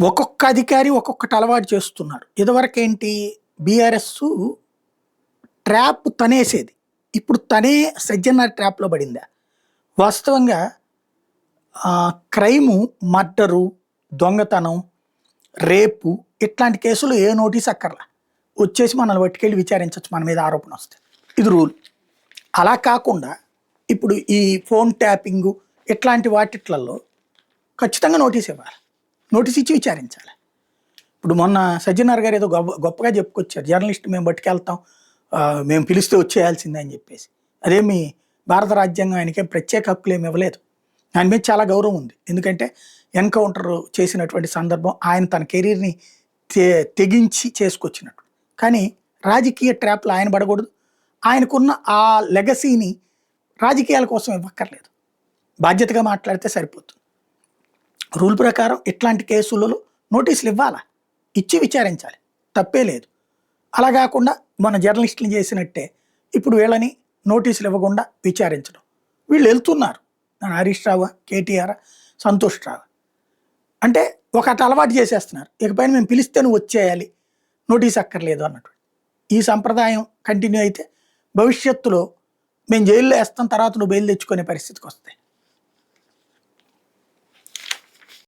ఒక్కొక్క అధికారి ఒక్కొక్కటి అలవాటు చేస్తున్నారు. ఇదివరకేంటి బీఆర్ఎస్ ట్రాప్ తనేసేది. ఇప్పుడు తనే సజ్జనార్ ట్రాప్‌లో పడిందా? వాస్తవంగా క్రైము, మర్డరు, దొంగతనం, రేపు ఇట్లాంటి కేసులు ఏ నోటీస్ అక్కర్లా. వచ్చేసి మనల్ని పట్టుకెళ్ళి విచారించొచ్చు మన మీద ఆరోపణొస్తే. ఇది రూల్. అలా కాకుండా ఇప్పుడు ఈ ఫోన్ ట్యాపింగు ఇట్లాంటి వాటిట్లల్లో ఖచ్చితంగా నోటీస్ ఇవ్వాలి. నోటీస్ ఇచ్చి విచారించాలి. ఇప్పుడు మొన్న సజ్జనార్ గారు ఏదో గొప్పగా చెప్పుకొచ్చారు. జర్నలిస్ట్ మేము పట్టుకెళ్తాం, మేము పిలిస్తే వచ్చేయాల్సిందే అని చెప్పేసి. అదేమి భారత రాజ్యాంగం ఆయనకేం ప్రత్యేక హక్కులేమి ఇవ్వలేదు. ఆయన మీద చాలా గౌరవం ఉంది. ఎందుకంటే ఎన్కౌంటర్ చేసినటువంటి సందర్భం ఆయన తన కెరీర్ని తెగించి చేసుకొచ్చినట్టు. కానీ రాజకీయ ట్రాప్లో ఆయన పడకూడదు. ఆయనకున్న ఆ లెగసీని రాజకీయాల కోసం ఇవ్వక్కర్లేదు. బాధ్యతగా మాట్లాడితే సరిపోతుంది. రూల్ ప్రకారం ఇట్లాంటి కేసులలో నోటీసులు ఇవ్వాలా, ఇచ్చి విచారించాలి, తప్పే లేదు. అలా కాకుండా మన జర్నలిస్టులు చేసినట్టే ఇప్పుడు వీళ్ళని నోటీసులు ఇవ్వకుండా విచారించడం. వీళ్ళు వెళ్తున్నారు, హరీష్ రావు, కేటీఆర్, సంతోష్ రావు అంటే ఒకటి అలవాటు చేసేస్తున్నారు. ఇకపైన మేము పిలిస్తే నువ్వు వచ్చేయాలి, నోటీస్ అక్కర్లేదు అన్నట్టు. ఈ సంప్రదాయం కంటిన్యూ అయితే భవిష్యత్తులో మేము జైల్లో వేస్తాం, తర్వాత నువ్వు బెయిల్ తెచ్చుకునే పరిస్థితికి వస్తాయి.